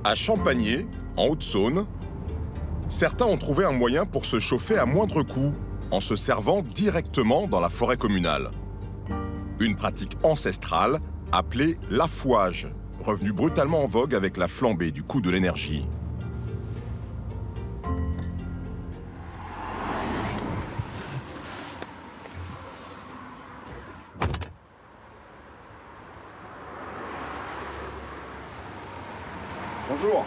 À Champagné, en Haute-Saône, certains ont trouvé un moyen pour se chauffer à moindre coût, en se servant directement dans la forêt communale. Une pratique ancestrale appelée l'affouage, revenue brutalement en vogue avec la flambée du coût de l'énergie. Bonjour.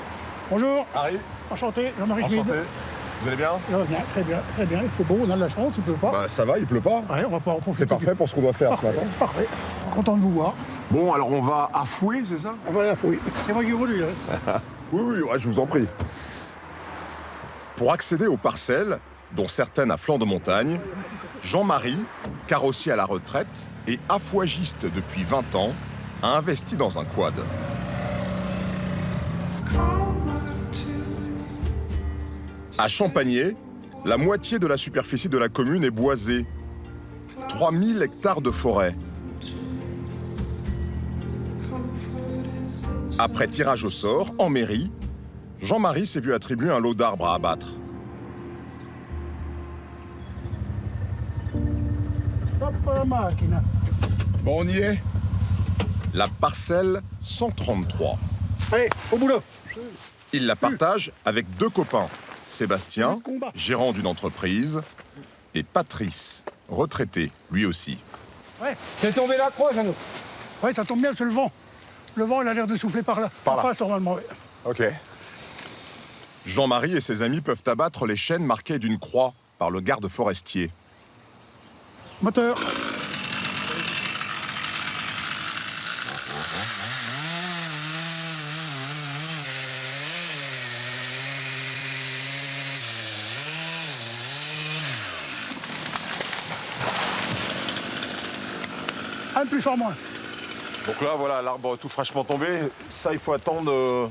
Bonjour, Harry. enchanté, Jean-Marie Schmid. Enchanté. Vous allez bien? Bien, très bien, très bien. Il fait beau, on a de la chance, il pleut pas. Bah ça va, il pleut pas. Ouais, on va pas en profiter. C'est parfait pour ce qu'on doit faire ce matin. Parfait. Content de vous voir. Bon, alors on va affouer, c'est ça? On va aller à fouiller. C'est moi qui vous dis, Oui, ouais, je vous en prie. Pour accéder aux parcelles, dont certaines à flanc de montagne, Jean-Marie, carrossier à la retraite et affouagiste depuis 20 ans, a investi dans un quad. À Champagné, la moitié de la superficie de la commune est boisée. 3000 hectares de forêt. Après tirage au sort, en mairie, Jean-Marie s'est vu attribuer un lot d'arbres à abattre. Hop, la machine. Bon, on y est. La parcelle 133. Allez, au boulot. Il la partage avec deux copains, Sébastien, gérant d'une entreprise, et Patrice, retraité, lui aussi. Ouais, C'est tombé la croix, Jeannot. ouais, ça tombe bien, c'est le vent. Le vent, il a l'air de souffler par là. Par là. En face, normalement, ouais. Ok. Jean-Marie et ses amis peuvent abattre les chênes marqués d'une croix par le garde forestier. Moteur. Un de plus en moins. Donc là, voilà, l'arbre tout fraîchement tombé. Ça, il faut attendre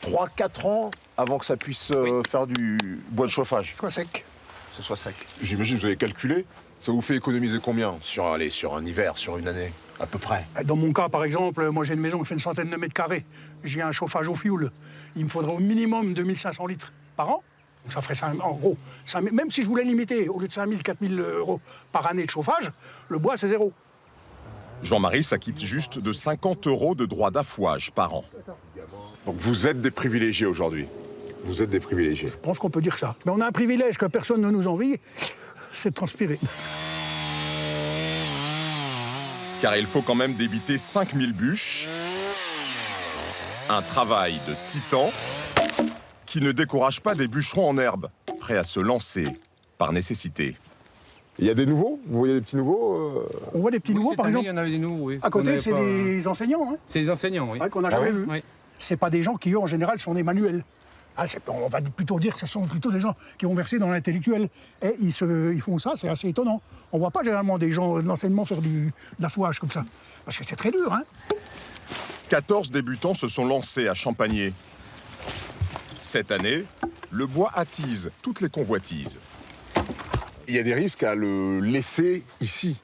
3-4 ans avant que ça puisse faire du bois de chauffage. Soit sec. Que ce soit sec. J'imagine que vous avez calculé. Ça vous fait économiser combien sur un hiver, sur une année, à peu près? Dans mon cas, par exemple, moi j'ai une maison qui fait une centaine de mètres carrés. J'ai un chauffage au fioul. Il me faudrait au minimum 2500 litres par an. Donc ça ferait, en gros, même si je voulais limiter, au lieu de 5000, 4000 euros par année de chauffage, le bois c'est zéro. Jean-Marie s'acquitte juste de 50 € de droits d'affouage par an. Donc vous êtes des privilégiés aujourd'hui. Vous êtes des privilégiés. Je pense qu'on peut dire ça. Mais on a un privilège que personne ne nous envie, c'est de transpirer. Car il faut quand même débiter 5000 bûches, un travail de titan qui ne décourage pas des bûcherons en herbe, prêts à se lancer par nécessité. Il y a des nouveaux? Vous voyez des petits nouveaux On voit des petits nouveaux, par exemple. Il y en avait des nouveaux, oui. À côté, c'est des enseignants, hein, C'est des enseignants, oui. qu'on n'a Ah jamais ouais vus. Oui. C'est pas des gens qui, eux, en général, sont des manuels. Ah, on va plutôt dire que ce sont plutôt des gens qui vont verser dans l'intellectuel. Et ils font ça, c'est assez étonnant. On voit pas généralement des gens de l'enseignement faire de l'affouage comme ça. Parce que c'est très dur, hein. 14 débutants se sont lancés à Champagné. Cette année, le bois attise toutes les convoitises. Il y a des risques à le laisser ici.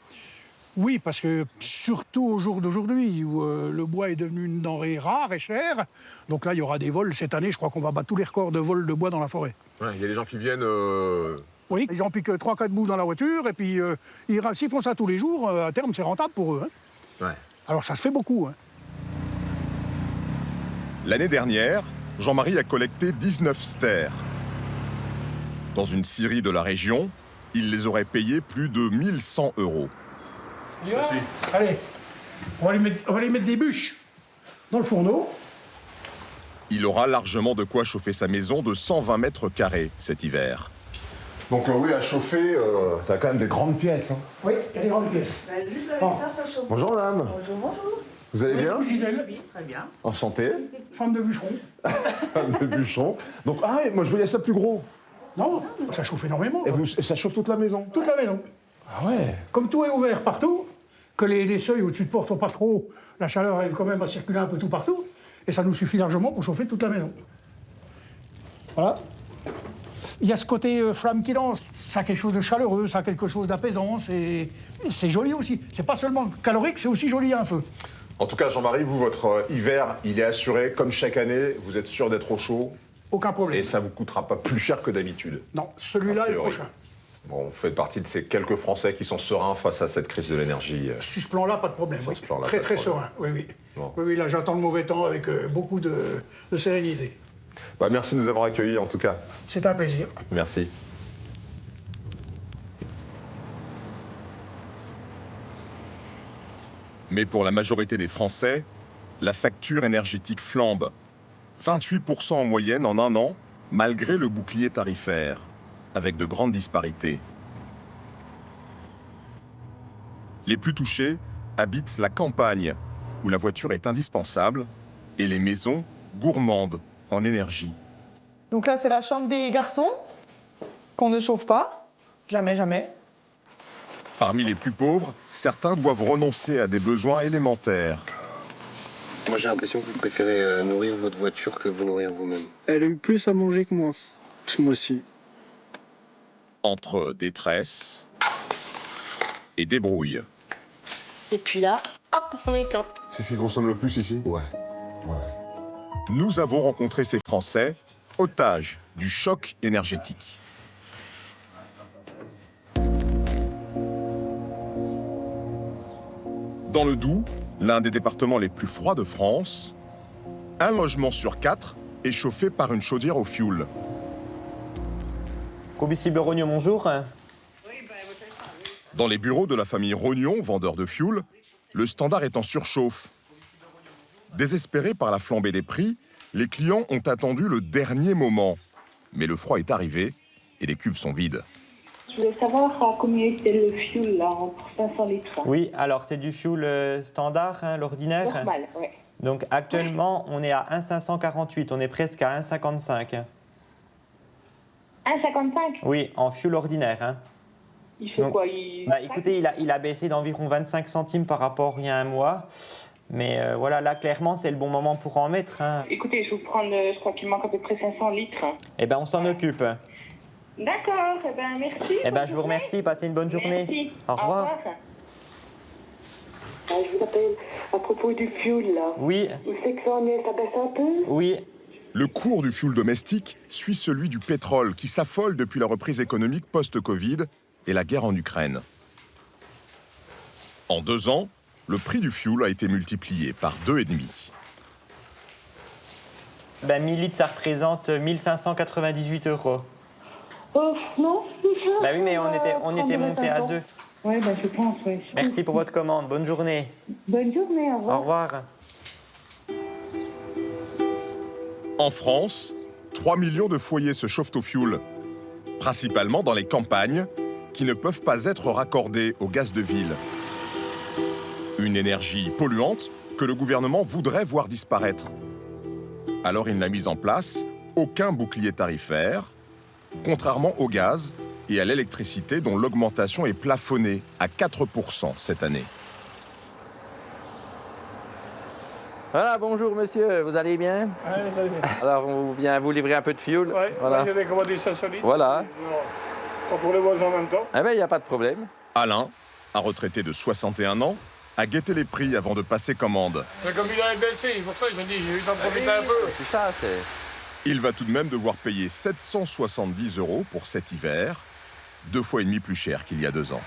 Oui, parce que surtout au jour d'aujourd'hui, où le bois est devenu une denrée rare et chère, donc là, il y aura des vols. Cette année, je crois qu'on va battre tous les records de vols de bois dans la forêt. Ouais, il y a des gens qui viennent... Oui, les gens piquent 3-4 bouts dans la voiture, et puis s'ils font ça tous les jours, à terme, c'est rentable pour eux, hein. Ouais. Alors ça se fait beaucoup, hein. L'année dernière, Jean-Marie a collecté 19 stères. Dans une scierie de la région, il les aurait payés plus de 1100 €. Allez, on va les mettre des bûches dans le fourneau. Il aura largement de quoi chauffer sa maison de 120 mètres carrés cet hiver. Donc oui, à chauffer, ça a quand même des grandes pièces. Hein. Oui, il y a des grandes pièces. Bah, juste avec Bon. ça chauffe. Bonjour madame. Bonjour, bonjour. Vous allez bien? Gisèle, Oui, très bien. Enchanté. femme de bûcheron. De bûcheron. Donc, ah, moi je voyais ça plus gros. Non, ça chauffe énormément. Et, quoi. et ça chauffe toute la maison? Toute la maison. Ah ouais. Comme tout est ouvert partout, que les seuils au-dessus de porte sont pas trop hauts, la chaleur arrive quand même à circuler un peu tout partout, et ça nous suffit largement pour chauffer toute la maison. Voilà. Il y a ce côté flamme qui lance, ça a quelque chose de chaleureux, ça a quelque chose d'apaisant, c'est joli aussi. C'est pas seulement calorique, c'est aussi joli un feu. En tout cas, Jean-Marie, vous, votre hiver, il est assuré. Comme chaque année, vous êtes sûr d'être au chaud. Aucun problème. Et ça vous coûtera pas plus cher que d'habitude. Non, celui-là A est le priori. prochain. Bon, vous faites partie de ces quelques Français qui sont sereins face à cette crise de l'énergie. Sur ce plan-là, pas de problème. Sur Oui. ce plan-là, Très, pas de très problème. serein. Oui, oui. Bon. Oui, oui, là, j'attends le mauvais temps avec beaucoup de sérénité. Bah, merci de nous avoir accueillis, en tout cas. C'est un plaisir. Merci. Mais pour la majorité des Français, la facture énergétique flambe. 28% en moyenne en un an, malgré le bouclier tarifaire, avec de grandes disparités. Les plus touchés habitent la campagne, où la voiture est indispensable, et les maisons gourmandes en énergie. Donc là, c'est la chambre des garçons, qu'on ne chauffe pas. Jamais, jamais. Parmi les plus pauvres, certains doivent renoncer à des besoins élémentaires. Moi, j'ai l'impression que vous préférez nourrir votre voiture que vous nourrir vous-même. Elle aime plus à manger que moi, ce mois-ci. Entre détresse et débrouille. Et puis là, hop, on éteint. C'est ce qui consomme le plus ici? Ouais. Nous avons rencontré ces Français, otages du choc énergétique. Dans le Doubs, l'un des départements les plus froids de France, un logement sur 4 est chauffé par une chaudière au fioul. Combustible Rognon, bonjour. Dans les bureaux de la famille Rognon, vendeur de fioul, le standard est en surchauffe. Désespérés par la flambée des prix, les clients ont attendu le dernier moment. Mais le froid est arrivé et les cuves sont vides. Je voulais savoir à combien était le fuel là, pour 500 litres. Oui, alors c'est du fuel standard, hein, l'ordinaire. Normal, oui. Donc actuellement, on est à 1,548, on est presque à 1,55. 1,55. Oui, en fuel ordinaire. Hein. Il fait Donc, quoi écoutez, il a baissé d'environ 25 centimes par rapport il y a un mois. Mais voilà, là, clairement, c'est le bon moment pour en mettre. Hein. Écoutez, je vais vous prendre, je crois qu'il manque à peu près 500 litres. Eh bien, on s'en occupe. D'accord, eh ben merci. Eh bien, je vous remercie, passez une bonne journée. Merci. Au revoir. Je vous appelle à propos du fuel là. Oui, Vous savez que ça baisse un peu? oui. Le cours du fioul domestique suit celui du pétrole qui s'affole depuis la reprise économique post-Covid et la guerre en Ukraine. En 2 ans, le prix du fioul a été multiplié par 2,5. Ben, 1000 litres, ça représente 1598 €. Non, c'est ça. Bah oui, mais on était monté à 2. Oui, ben je pense, oui. Merci pour votre commande. Bonne journée. Bonne journée, au revoir. Au revoir. En France, 3 millions de foyers se chauffent au fioul, principalement dans les campagnes, qui ne peuvent pas être raccordés au gaz de ville. Une énergie polluante que le gouvernement voudrait voir disparaître. Alors il n'a mis en place aucun bouclier tarifaire, contrairement au gaz et à l'électricité dont l'augmentation est plafonnée à 4% cette année. Voilà, bonjour monsieur, vous allez bien? Ouais, ça y est. Alors on vient vous livrer un peu de fioul. Ouais, Voilà. j'avais commandé 500 litres. Voilà. Non, pas pour les voisins en même temps. Eh bien, il n'y a pas de problème. Alain, un retraité de 61 ans, a guetté les prix avant de passer commande. Mais comme il avait baissé, pour ça j'ai dit, j'ai eu d'en profiter un peu. C'est ça, c'est... Il va tout de même devoir payer 770 € pour cet hiver, 2,5 fois plus cher qu'il y a 2 ans.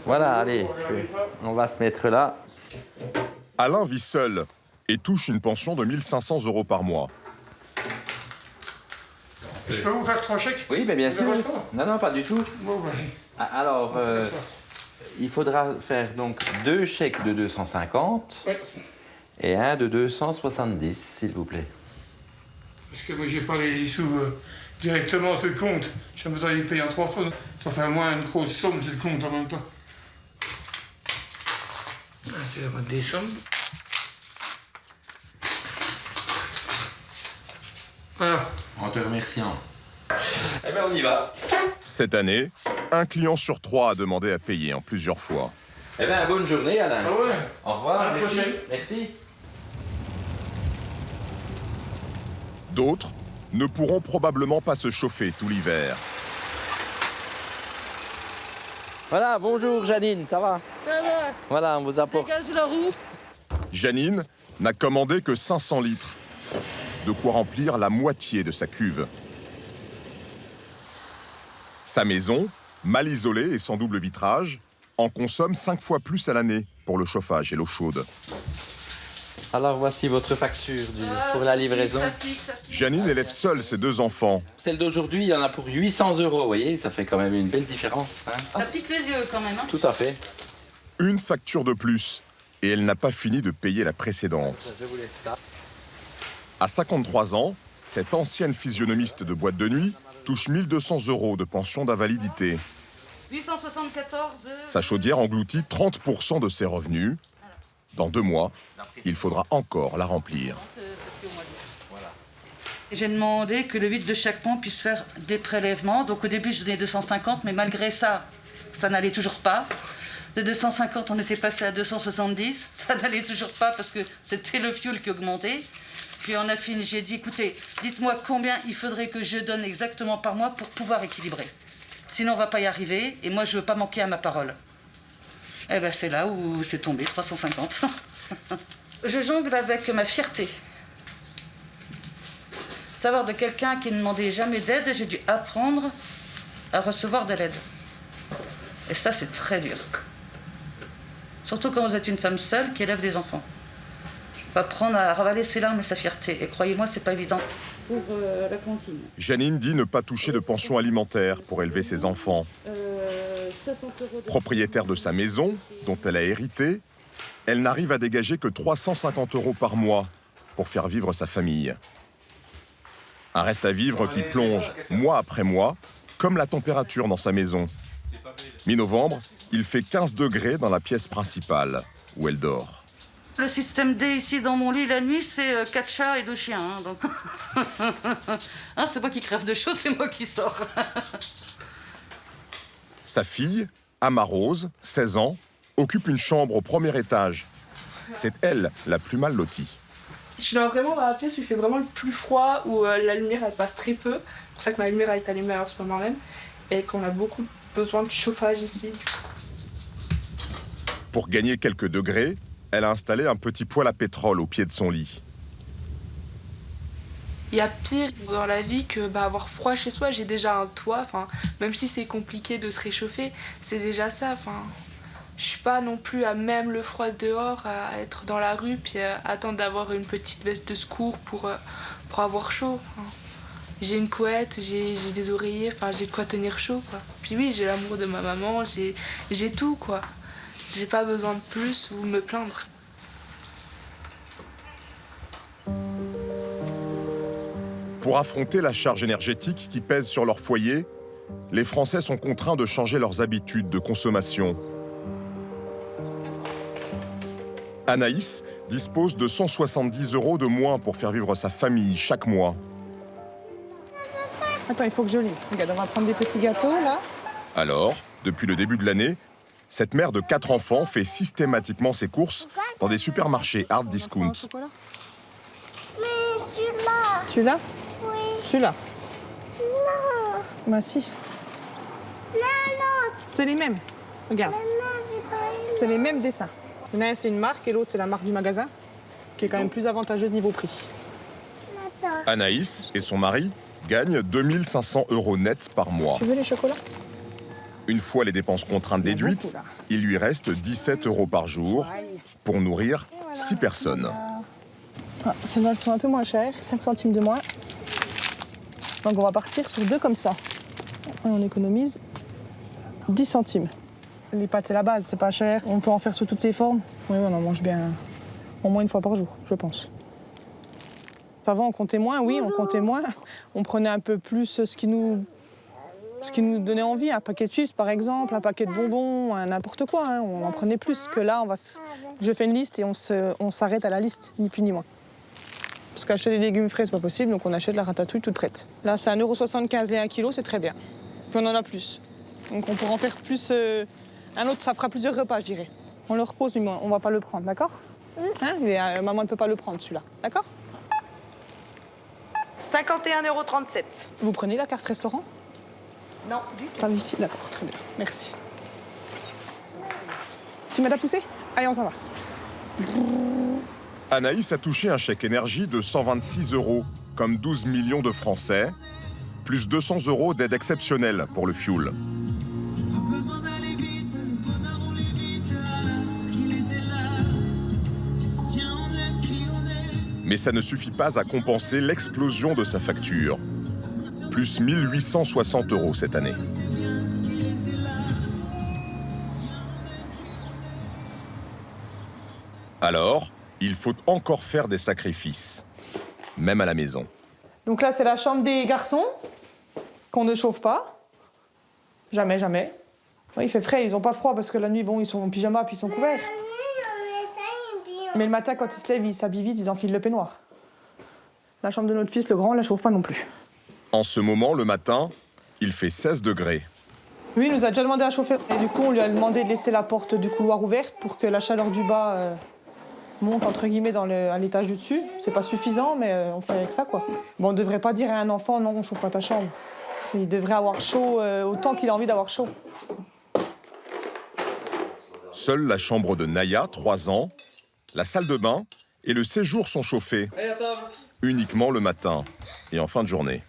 Voilà, allez, on va se mettre là. Alain vit seul et touche une pension de 1500 € par mois. Je peux vous faire 3 chèques? Oui, mais bien Vous sûr. dérange pas? Non, non, pas du tout. Bon, ben, Alors, on va faire ça. il faudra faire donc 2 chèques de 250 Ouais. et un de 270, s'il vous plaît. Parce que moi j'ai pas les sous directement sur le compte. J'ai besoin de les payer en 3 fois. Ça fait au moins une grosse somme sur le compte en même temps. Ah, c'est la bonne des sommes. Voilà. En te remerciant. Eh bien, on y va. Cette année, un client sur 3 a demandé à payer en plusieurs fois. Eh bien, bonne journée, Alain. Ah ouais. Au revoir, À la merci. prochaine. Merci. D'autres ne pourront probablement pas se chauffer tout l'hiver. Voilà, bonjour Janine, ça va? Ça va. Voilà, on vous apporte. Dégage la roue. Janine n'a commandé que 500 litres, de quoi remplir la moitié de sa cuve. Sa maison, mal isolée et sans double vitrage, en consomme 5 fois plus à l'année pour le chauffage et l'eau chaude. Alors voici votre facture pour la livraison. Janine élève seule ses 2 enfants. Celle d'aujourd'hui, il y en a pour 800 €, vous voyez, ça fait quand même une belle différence. Hein. Ça pique les yeux quand même. Hein. Tout à fait. Une facture de plus, et elle n'a pas fini de payer la précédente. Je vous laisse ça. À 53 ans, cette ancienne physionomiste de boîte de nuit touche 1 200 € de pension d'invalidité. 874. Sa chaudière engloutit 30% de ses revenus. Dans 2 mois, il faudra encore la remplir. J'ai demandé que le 8 de chaque mois puisse faire des prélèvements. Donc au début, je donnais 250, mais malgré ça, ça n'allait toujours pas. De 250, on était passé à 270. Ça n'allait toujours pas parce que c'était le fioul qui augmentait. Puis on a fini, j'ai dit, écoutez, dites-moi combien il faudrait que je donne exactement par mois pour pouvoir équilibrer. Sinon, on ne va pas y arriver. Et moi, je ne veux pas manquer à ma parole. Eh bien, c'est là où c'est tombé, 350. Je jongle avec ma fierté. Savoir de quelqu'un qui ne demandait jamais d'aide, j'ai dû apprendre à recevoir de l'aide. Et ça, c'est très dur. Surtout quand vous êtes une femme seule qui élève des enfants. Il faut apprendre à ravaler ses larmes et sa fierté. Et croyez-moi, c'est pas évident. Pour la cantine. Janine dit ne pas toucher de pension alimentaire pour élever ses enfants. Propriétaire de sa maison, dont elle a hérité, elle n'arrive à dégager que 350 € par mois pour faire vivre sa famille. Un reste à vivre qui plonge mois après mois, comme la température dans sa maison. Mi-novembre, il fait 15 degrés dans la pièce principale, où elle dort. Le système D ici dans mon lit la nuit, c'est 4 chats et 2 chiens. Hein, donc... hein, c'est moi qui crève de chaud, c'est moi qui sors. Sa fille, Ama Rose, 16 ans, occupe une chambre au premier étage. C'est elle la plus mal lotie. Je suis vraiment dans la pièce où il fait vraiment le plus froid, où la lumière elle passe très peu. C'est pour ça que ma lumière elle est allumée en ce moment même. Et qu'on a beaucoup besoin de chauffage ici. Pour gagner quelques degrés, elle a installé un petit poêle à pétrole au pied de son lit. Il y a pire dans la vie que avoir froid chez soi. J'ai déjà un toit, même si c'est compliqué de se réchauffer, c'est déjà ça. Je suis pas non plus à même le froid dehors, à être dans la rue, puis à attendre d'avoir une petite veste de secours pour avoir chaud. J'ai une couette, j'ai des oreillers, j'ai de quoi tenir chaud, quoi. Puis oui, j'ai l'amour de ma maman, j'ai tout, quoi. J'ai pas besoin de plus ou me plaindre. Pour affronter la charge énergétique qui pèse sur leur foyer, les Français sont contraints de changer leurs habitudes de consommation. Anaïs dispose de 170 € de moins pour faire vivre sa famille chaque mois. Attends, il faut que je lise. Regarde, on va prendre des petits gâteaux, là. Alors, depuis le début de l'année, cette mère de 4 enfants fait systématiquement ses courses dans des supermarchés hard discount. Mais celui-là. Celui-là? Oui. Celui-là? Non. Bah si. Non. C'est les mêmes. Regarde. C'est les mêmes dessins. Il y en a un, c'est une marque, et l'autre, c'est la marque du magasin, qui est quand même plus avantageuse niveau prix. Anaïs et son mari gagnent 2500 € net par mois. Tu veux les chocolats? Une fois les dépenses contraintes déduites, il lui reste 17 € par jour pour nourrir 6 personnes. Ah, celles-là, elles sont un peu moins chères, 5 centimes de moins. Donc on va partir sur 2 comme ça. Et on économise 10 centimes. Les pâtes, c'est la base, c'est pas cher. On peut en faire sous toutes ses formes. Oui, on en mange bien au moins 1 fois par jour, je pense. Avant, on comptait moins, oui, on comptait moins. On prenait un peu plus ce qui nous donnait envie. Un paquet de chips, par exemple, un paquet de bonbons, n'importe quoi. Hein. On en prenait plus que là. Je fais une liste et on s'arrête à la liste, ni plus ni moins. Parce qu'acheter des légumes frais, c'est pas possible, donc on achète la ratatouille toute prête. Là, c'est 1,75 € les 1 kg, c'est très bien. Puis on en a plus. Donc on pourra en faire plus. Un autre, ça fera plusieurs repas, je dirais. On le repose, mais on va pas le prendre, d'accord? Hein, maman ne peut pas le prendre, celui-là, d'accord? 51,37 €. Vous prenez la carte restaurant? Non, du tout. Pas ici, d'accord, très bien. Merci. Tu m'aides à pousser? Allez, on s'en va. Anaïs a touché un chèque énergie de 126 €, comme 12 millions de Français, plus 200 € d'aide exceptionnelle pour le fioul. Mais ça ne suffit pas à compenser l'explosion de sa facture. Plus 1 860 € cette année. Alors, il faut encore faire des sacrifices, même à la maison. Donc là, c'est la chambre des garçons, qu'on ne chauffe pas. Jamais, jamais. Oui, il fait frais, ils n'ont pas froid parce que la nuit, bon, ils sont en pyjama puis ils sont couverts. Mais le matin, quand ils se lèvent, ils s'habillent vite, ils enfilent le peignoir. La chambre de notre fils, le grand, on la chauffe pas non plus. En ce moment, le matin, il fait 16 degrés. Lui, il nous a déjà demandé à chauffer. Et du coup, on lui a demandé de laisser la porte du couloir ouverte pour que la chaleur du bas monte, entre guillemets, à l'étage du dessus. C'est pas suffisant, mais on fait avec ça, quoi. Bon, on ne devrait pas dire à un enfant, non, on chauffe pas ta chambre. Il devrait avoir chaud autant qu'il a envie d'avoir chaud. Seule la chambre de Naya, 3 ans, la salle de bain et le séjour sont chauffés. Uniquement le matin et en fin de journée.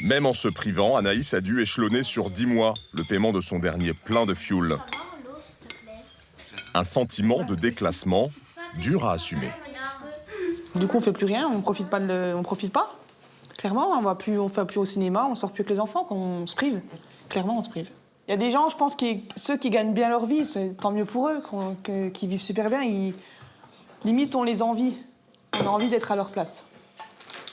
Même en se privant, Anaïs a dû échelonner sur 10 mois le paiement de son dernier plein de fioul. Un sentiment de déclassement dur à assumer. Du coup, on fait plus rien, on profite pas. Clairement, on fait plus au cinéma, on sort plus avec les enfants, quand on se prive. Clairement, on se prive. Il y a des gens, je pense, ceux qui gagnent bien leur vie, c'est tant mieux pour eux, qui vivent super bien. Limite, on les envie. On a envie d'être à leur place.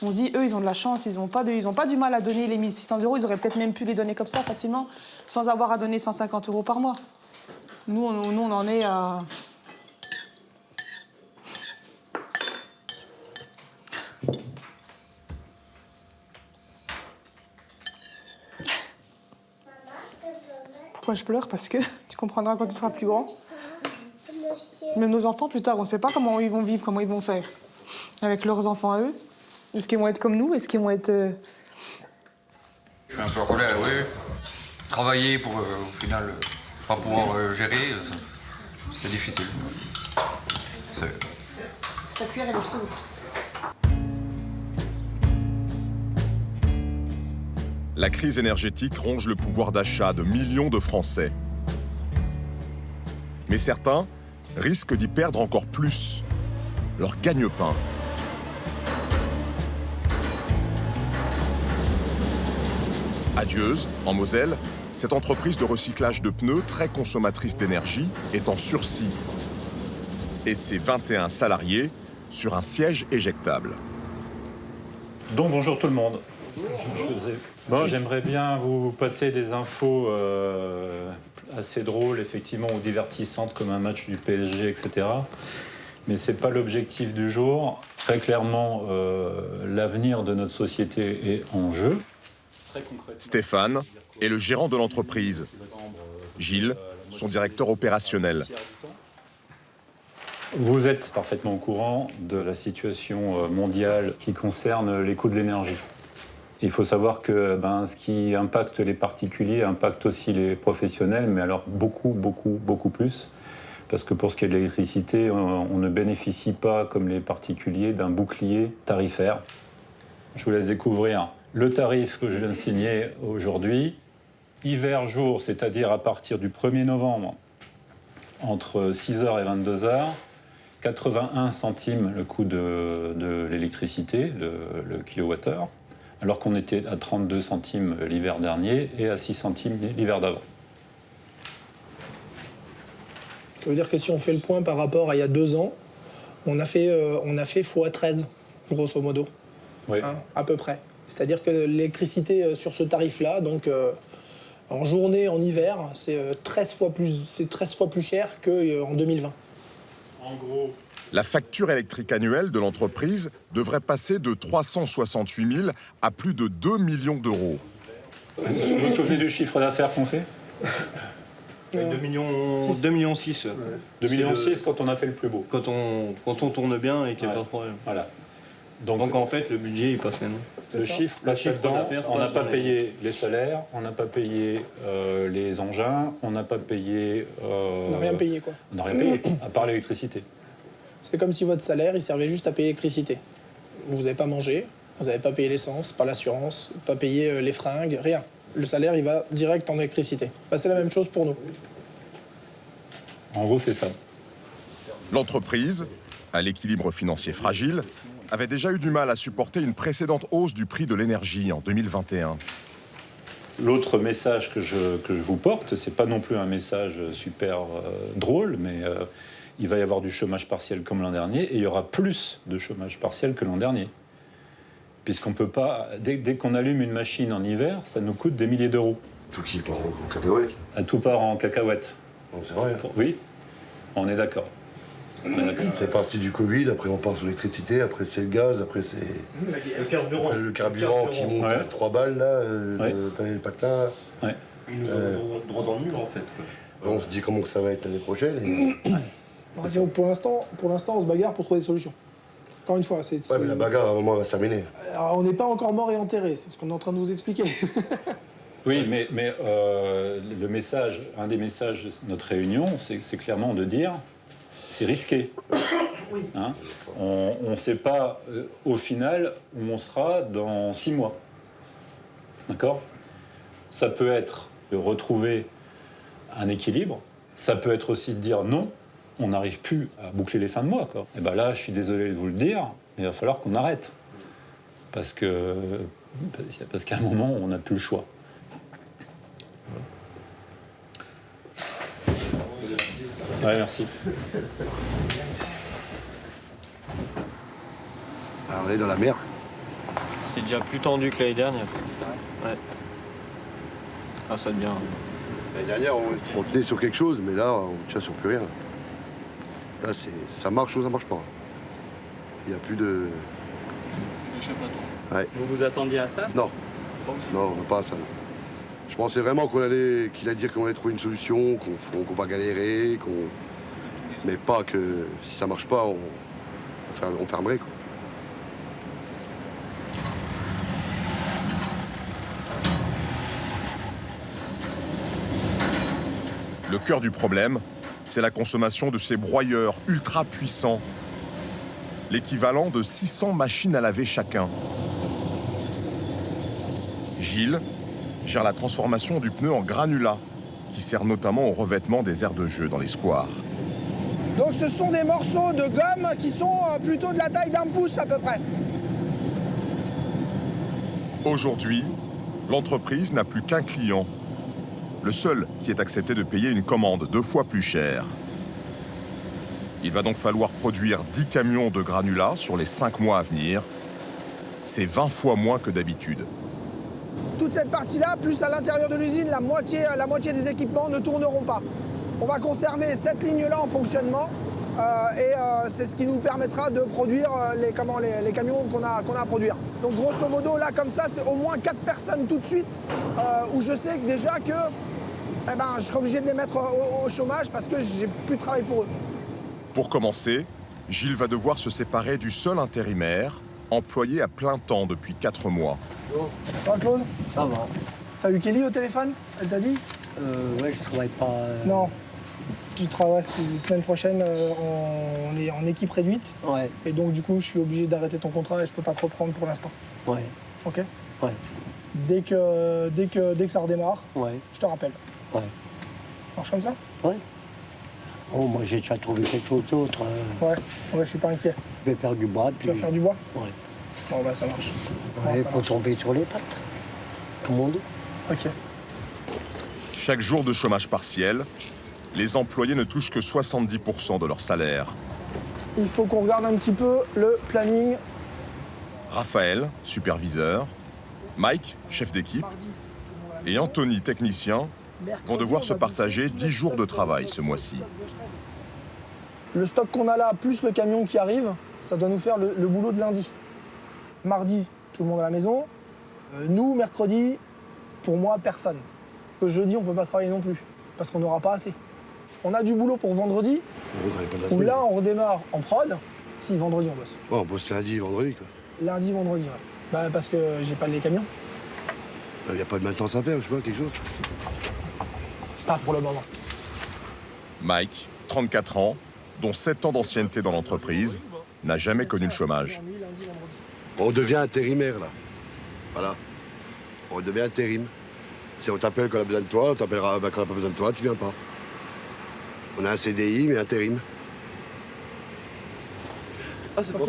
On se dit, eux, ils ont de la chance, ils ont pas du mal à donner les 1 600 €. Ils auraient peut-être même pu les donner comme ça, facilement, sans avoir à donner 150 € par mois. Nous, on en est à... Pourquoi je pleure? Parce que tu comprendras quand tu seras plus grand. Même nos enfants, plus tard, on ne sait pas comment ils vont vivre, comment ils vont faire. Avec leurs enfants à eux. Est-ce qu'ils vont être comme nous? Est-ce qu'ils vont être... Je suis un peu en colère, oui. Travailler pour, au final, pas pouvoir gérer, c'est difficile. Ta cuillère, elle est trop lourde. La crise énergétique ronge le pouvoir d'achat de millions de Français. Mais certains risquent d'y perdre encore plus. Leur gagne-pain. À Dieuze, en Moselle, cette entreprise de recyclage de pneus, très consommatrice d'énergie, est en sursis. Et ses 21 salariés sur un siège éjectable. Donc bonjour tout le monde. Bon, j'aimerais bien vous passer des infos assez drôles, effectivement, ou divertissantes, comme un match du PSG, etc. Mais ce n'est pas l'objectif du jour. Très clairement, l'avenir de notre société est en jeu. Stéphane est le gérant de l'entreprise. Gilles, son directeur opérationnel. Vous êtes parfaitement au courant de la situation mondiale qui concerne les coûts de l'énergie. Il faut savoir que ce qui impacte les particuliers impacte aussi les professionnels, mais alors beaucoup plus. Parce que pour ce qui est de l'électricité, on ne bénéficie pas, comme les particuliers, d'un bouclier tarifaire. Je vous laisse découvrir le tarif que je viens de signer aujourd'hui. Hiver-jour, c'est-à-dire à partir du 1er novembre, entre 6h et 22h, 81 centimes le coût de l'électricité, le kilowattheure, alors qu'on était à 32 centimes l'hiver dernier et à 6 centimes l'hiver d'avant. Ça veut dire que si on fait le point par rapport à il y a 2 ans, on a fait x13, grosso modo, oui. À peu près. C'est-à-dire que l'électricité sur ce tarif-là, donc en journée, en hiver, c'est 13 fois plus cher qu'en 2020. En gros... La facture électrique annuelle de l'entreprise devrait passer de 368 000 à plus de 2 millions d'euros. Vous vous souvenez du chiffre d'affaires qu'on fait 2,6 millions. 2,6 millions quand on a fait le plus beau. Quand on tourne bien et qu'il n'y a pas de problème. Voilà. Donc en fait, le budget, il passe maintenant. Le chiffre passe là-dedans. On n'a pas payé les salaires, on n'a pas payé les engins, on n'a pas payé... On n'a rien payé, quoi. On n'a rien payé, à part l'électricité. C'est comme si votre salaire, il servait juste à payer l'électricité. Vous n'avez pas mangé, vous n'avez pas payé l'essence, pas l'assurance, pas payé les fringues, rien. Le salaire, il va direct en électricité. Bah, c'est la même chose pour nous. En gros, c'est ça. L'entreprise, à l'équilibre financier fragile, avait déjà eu du mal à supporter une précédente hausse du prix de l'énergie en 2021. L'autre message que je vous porte, c'est pas non plus un message super drôle, mais il va y avoir du chômage partiel comme l'an dernier, et il y aura plus de chômage partiel que l'an dernier. Puisqu'on peut pas... Dès qu'on allume une machine en hiver, ça nous coûte des milliers d'euros. Tout qui part en cacahuètes. Tout part en cacahuètes. Non, c'est vrai. Oui, on est d'accord. C'est parti du Covid, après on part sur l'électricité, après c'est le gaz, après c'est... Le carburant. Après, le carburant qui monte à 3 balles, là, le patelin. Ouais. Il nous a droit dans le mur, en fait. On se dit comment que ça va être l'année prochaine. Et... Pour l'instant, on se bagarre pour trouver des solutions. Encore une fois, c'est... Ouais, mais la bagarre, à un moment, va se terminer. Alors, on n'est pas encore mort et enterré, c'est ce qu'on est en train de vous expliquer. Oui, mais le message, un des messages de notre réunion, c'est clairement de dire, c'est risqué. Hein, on ne sait pas au final où on sera dans 6 mois. D'accord ? Ça peut être de retrouver un équilibre, ça peut être aussi de dire non, on n'arrive plus à boucler les fins de mois. Et bien là, je suis désolé de vous le dire, mais il va falloir qu'on arrête. Parce qu'à un moment, on n'a plus le choix. Ouais, merci. Alors, on est dans la mer. C'est déjà plus tendu que l'année dernière. Ouais. Ah, ça devient... L'année dernière, on tenait sur quelque chose, mais là, on tient sur plus rien. Là, ça marche ou ça marche pas. Il n'y a plus de... Ouais. Vous vous attendiez à ça? Non. Non, pas à ça. Non. Je pensais vraiment qu'il allait dire qu'on allait trouver une solution, qu'on va galérer, mais pas que si ça marche pas, on fermerait, quoi. Le cœur du problème, c'est la consommation de ces broyeurs ultra puissants, l'équivalent de 600 machines à laver chacun. Gilles gère la transformation du pneu en granulat, qui sert notamment au revêtement des aires de jeu dans les squares. Donc ce sont des morceaux de gomme qui sont plutôt de la taille d'1 pouce à peu près. Aujourd'hui, l'entreprise n'a plus qu'un client, le seul qui ait accepté de payer une commande 2 fois plus chère. Il va donc falloir produire 10 camions de granulats sur les 5 mois à venir. C'est 20 fois moins que d'habitude. Toute cette partie-là, plus à l'intérieur de l'usine, la moitié des équipements ne tourneront pas. On va conserver cette ligne-là en fonctionnement c'est ce qui nous permettra de produire les camions qu'on a à produire. Donc grosso modo, là, comme ça, c'est au moins 4 personnes tout de suite où je sais que déjà que je serai obligé de les mettre au chômage parce que j'ai plus de travail pour eux. Pour commencer, Gilles va devoir se séparer du seul intérimaire, employé à plein temps depuis 4 mois. Ça va, Claude? Ça va. T'as eu Kelly au téléphone? Elle t'a dit? Ouais, je travaille pas... Non. Tu travailles la semaine prochaine, on est en équipe réduite. Ouais. Et donc, du coup, je suis obligé d'arrêter ton contrat et je peux pas te reprendre pour l'instant. Ouais. Ok? Ouais. Dès que ça redémarre, ouais, je te rappelle. Ouais. Marche comme ça? Ouais. Oh, moi, j'ai déjà trouvé quelque chose d'autre. Ouais, je suis pas inquiet. Je vais faire du bois. Tu vas faire du bois? Ouais. Bon, bah, ça marche. Ouais, il faut tomber sur les pattes. Comme on dit. Ok. Chaque jour de chômage partiel, les employés ne touchent que 70% de leur salaire. Il faut qu'on regarde un petit peu le planning. Raphaël, superviseur, Mike, chef d'équipe, et Anthony, technicien, vont devoir se partager 10 jours de travail ce mois-ci. Le stock qu'on a là, plus le camion qui arrive, ça doit nous faire le boulot de lundi. Mardi, tout le monde à la maison. Nous, mercredi, pour moi, personne. Que jeudi, on ne peut pas travailler non plus, parce qu'on n'aura pas assez. On a du boulot pour vendredi, où là, on redémarre en prod. Si, vendredi, on bosse. Ouais, on bosse lundi, vendredi, quoi. Lundi, vendredi, ouais. Bah, parce que j'ai pas les camions. Il n'y a pas de maintenance à faire, je sais pas, quelque chose. Pas pour le moment. Mike, 34 ans, dont 7 ans d'ancienneté dans l'entreprise, n'a jamais connu le chômage. On devient intérimaire, là. Voilà. On devient intérim. Si on t'appelle quand on a besoin de toi, on t'appellera quand on n'a pas besoin de toi, tu viens pas. On a un CDI, mais intérim. Ah, c'est bon.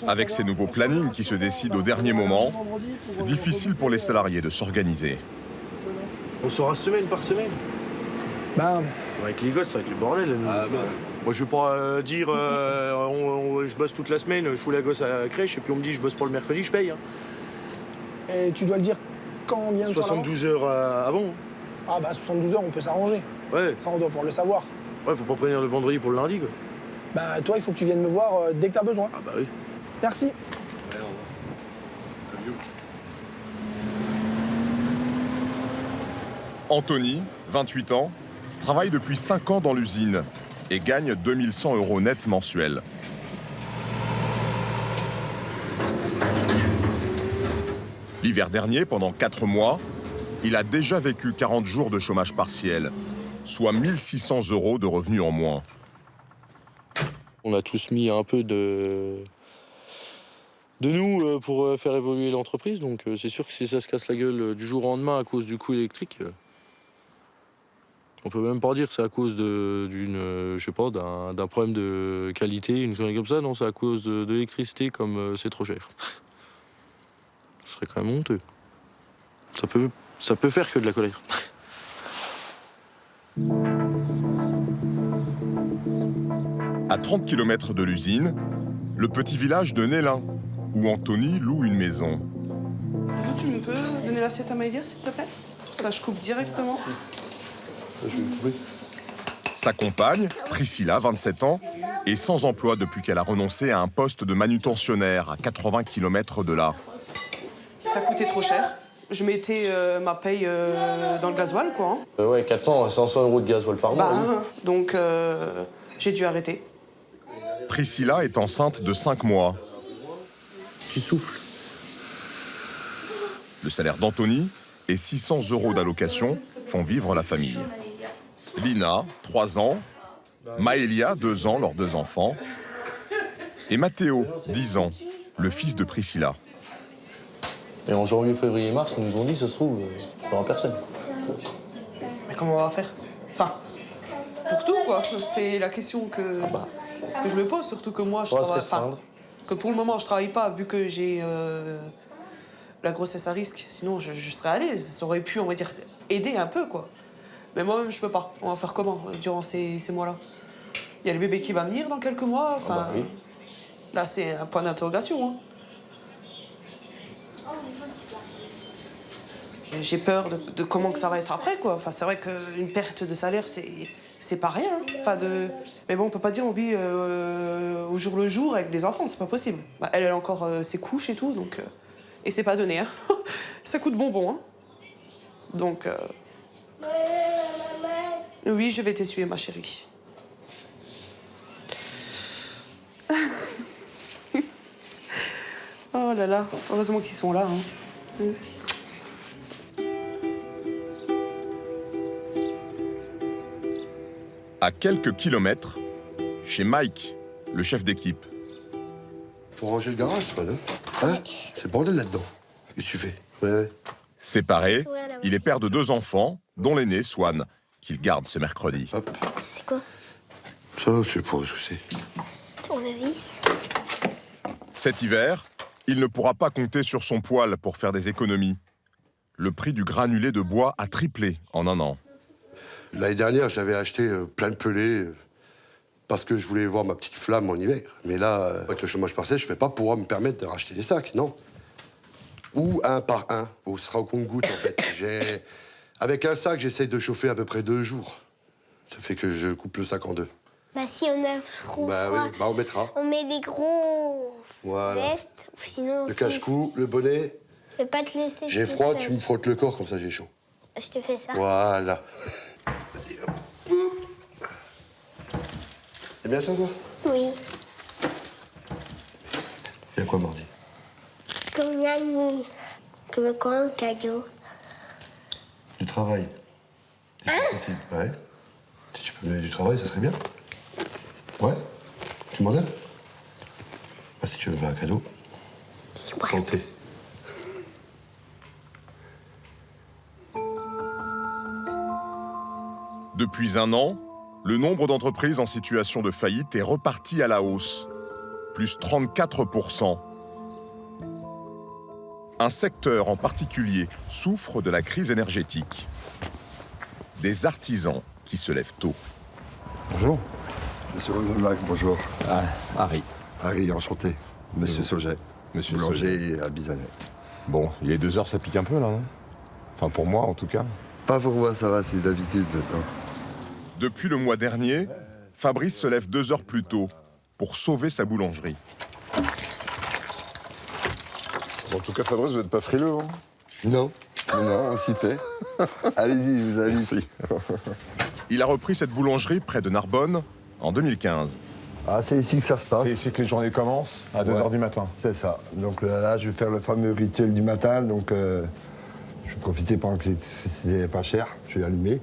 Avec ces nouveaux plannings qui se décident au dernier moment, difficile pour les salariés de s'organiser. On saura semaine par semaine. Bah... Avec les gosses, ça va être le bordel. Moi, je vais pas dire je bosse toute la semaine, je fous la gosse à la crèche, et puis on me dit je bosse pour le mercredi, je paye. Hein. Et tu dois le dire combien de temps 72 heures avant. Ah bah 72 heures, on peut s'arranger. Ouais. Ça, on doit pouvoir le savoir. Ouais, faut pas prévenir le vendredi pour le lundi, quoi. Bah toi, il faut que tu viennes me voir dès que t'as besoin. Ah bah oui. Merci. Anthony, 28 ans, travaille depuis 5 ans dans l'usine et gagne 2100 € net mensuels. L'hiver dernier, pendant 4 mois, il a déjà vécu 40 jours de chômage partiel, soit 1600 € de revenus en moins. On a tous mis un peu de nous pour faire évoluer l'entreprise, donc c'est sûr que si ça se casse la gueule du jour au lendemain à cause du coût électrique, on peut même pas dire que c'est à cause d'un problème de qualité, une connerie comme ça, non, c'est à cause de l'électricité comme c'est trop cher. Ce serait quand même honteux. Ça peut faire que de la colère. À 30 km de l'usine, le petit village de Nélin, où Anthony loue une maison. Tu me peux donner l'assiette à Maïlia, s'il te plaît? Ça, je coupe directement. Sa compagne, Priscilla, 27 ans, est sans emploi depuis qu'elle a renoncé à un poste de manutentionnaire à 80 km de là. Ça coûtait trop cher. Je mettais ma paye dans le gasoil, quoi. Ouais, 500 € de gasoil par mois. Oui. Donc, j'ai dû arrêter. Priscilla est enceinte de 5 mois. Tu souffles. Le salaire d'Anthony et 600 € d'allocation font vivre la famille. Lina, 3 ans, Maëlia, 2 ans, leurs 2 enfants, et Mathéo, 10 ans, le fils de Priscilla. Et en janvier, février, mars, ils nous ont dit, ça se trouve, il n'y aura personne. Mais comment on va faire? Enfin, pour tout, quoi. C'est la question que je me pose, surtout que moi, je travaille... Enfin, que pour le moment, je travaille pas, vu que j'ai la grossesse à risque. Sinon, je serais allée. Ça aurait pu, on va dire, aider un peu, quoi. Mais moi-même, je peux pas. On va faire comment durant ces mois-là? Il y a le bébé qui va venir dans quelques mois. Enfin, oui. Là, c'est un point d'interrogation. Hein. J'ai peur de comment que ça va être après, quoi. Enfin, c'est vrai qu'une perte de salaire, c'est pas rien. Enfin, mais bon, on peut pas dire on vit au jour le jour avec des enfants, c'est pas possible. Bah, elle a encore ses couches et tout, donc... Et c'est pas donné, hein. Ça coûte bonbon, hein. Donc... Oui, je vais t'essuyer, ma chérie. Oh là là, heureusement qu'ils sont là, hein. À quelques kilomètres, chez Mike, le chef d'équipe. Faut ranger le garage, Swan, hein? C'est le bordel là-dedans. Qu'est-ce que tu fais? Ouais. Séparé, il est père de 2 enfants, dont l'aîné, Swan, qu'il garde ce mercredi. Hop. C'est quoi? Ça, je sais pas ce que c'est. Tournevis. Cet hiver, il ne pourra pas compter sur son poêle pour faire des économies. Le prix du granulé de bois a triplé en 1 an. L'année dernière, j'avais acheté plein de pelés parce que je voulais voir ma petite flamme en hiver. Mais là, avec le chômage partiel, je ne vais pas pouvoir me permettre de racheter des sacs, non. Ou 1 par 1, ce sera au compte-gouttes, en fait. Avec un sac, j'essaye de chauffer à peu près 2 jours. Ça fait que je coupe le sac en 2. Bah si on a trop froid, oui, on mettra. On met des gros vestes, sinon... Le cache-cou, le bonnet. Je vais pas te laisser. J'ai froid, tu me frottes le corps, comme ça j'ai chaud. Je te fais ça. Voilà. Vas-y, hop. C'est bien ça, toi? Oui. Il y a quoi mardi? Comme Yanni. Tu veux quoi un cadeau? Du travail. Hein? Ouais. Si tu peux me donner du travail, ça serait bien. Ouais. Tu m'en donnes? Bah, si tu veux un cadeau. Santé. Depuis un an, le nombre d'entreprises en situation de faillite est reparti à la hausse, plus 34%. Un secteur en particulier souffre de la crise énergétique. Des artisans qui se lèvent tôt. Bonjour. Monsieur Rosenbach, bonjour. Harry. Harry, enchanté. Monsieur Sauget. Monsieur boulanger à Bizanet. Bon, il est 2 heures, ça pique un peu là, non? Enfin, pour moi en tout cas. Pas pour moi, ça va, c'est d'habitude maintenant. Depuis le mois dernier, Fabrice se lève 2 heures plus tôt pour sauver sa boulangerie. Bon, en tout cas, Fabrice, vous n'êtes pas frileux, hein? Non, on s'y fait. Allez-y, je vous invite. Merci. Il a repris cette boulangerie près de Narbonne en 2015. Ah, c'est ici que ça se passe. C'est ici que les journées commencent, à 2 heures du matin. C'est ça. Donc là, je vais faire le fameux rituel du matin. Donc, je vais profiter pendant que l'électricité n'est pas cher. Je vais allumer.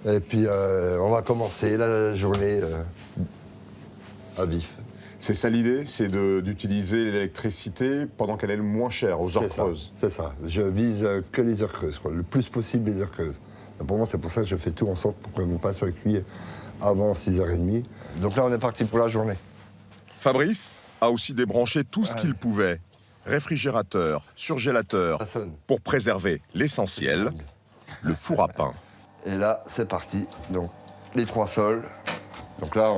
Et puis, on va commencer la journée à vif. C'est ça l'idée, c'est d'utiliser l'électricité pendant qu'elle est le moins chère, aux heures creuses. C'est ça. Je vise que les heures creuses, quoi. Le plus possible les heures creuses. Donc pour moi, c'est pour ça que je fais tout en sorte pour que mon pain soit cuit avant 6h30. Donc là, on est parti pour la journée. Fabrice a aussi débranché tout ce qu'il pouvait. Réfrigérateur, surgélateur, pour préserver l'essentiel, le four à pain. Et là, c'est parti. Donc, les 3 sols. Donc là,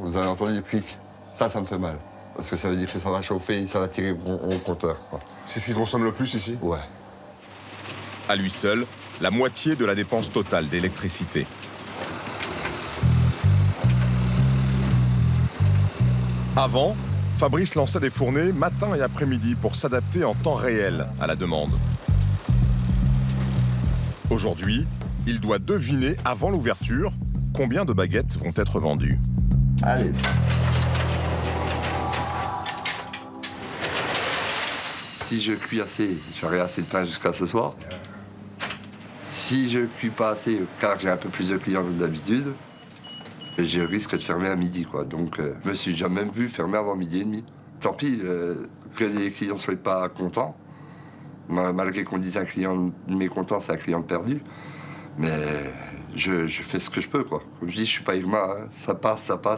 vous avez entendu le clic. Ça me fait mal. Parce que ça veut dire que ça va chauffer et ça va tirer au compteur. C'est ce qui consomme le plus ici? Ouais. À lui seul, la moitié de la dépense totale d'électricité. Avant, Fabrice lançait des fournées matin et après-midi pour s'adapter en temps réel à la demande. Aujourd'hui, il doit deviner avant l'ouverture combien de baguettes vont être vendues. Allez. Si je cuis assez, j'aurai assez de pain jusqu'à ce soir. Si je cuis pas assez, car j'ai un peu plus de clients que d'habitude, je risque de fermer à midi, quoi. Donc, je me suis jamais vu fermer avant 12h30. Tant pis, que les clients ne soient pas contents. Malgré qu'on dise un client mécontent, c'est un client perdu. Mais je fais ce que je peux, quoi. Comme je dis, je suis pas Irma, hein. Ça passe pas,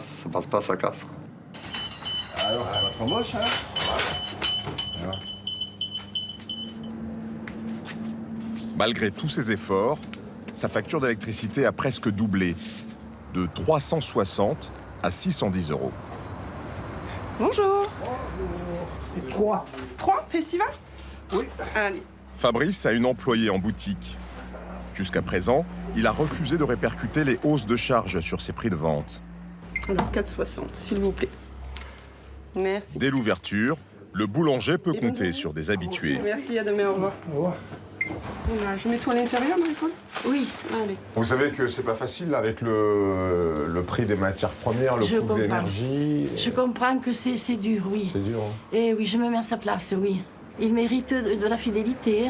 ça casse, quoi. Alors, ça va trop moche, hein? Voilà. Malgré tous ses efforts, sa facture d'électricité a presque doublé, de 360 à 610 €. Bonjour. 3. 3 festival? Oui. Allez. Fabrice a une employée en boutique. Jusqu'à présent, il a refusé de répercuter les hausses de charges sur ses prix de vente. Alors 4,60, s'il vous plaît. Merci. Dès l'ouverture, le boulanger peut compter sur des habitués. Merci, à demain, au revoir. Au revoir. Je mets tout à l'intérieur, Marie-Paul? Oui, allez. Vous savez que c'est pas facile avec le prix des matières premières, le coût de l'énergie. Je comprends que c'est dur, oui. C'est dur, hein. Et oui, je me mets à sa place, oui. Il mérite de la fidélité.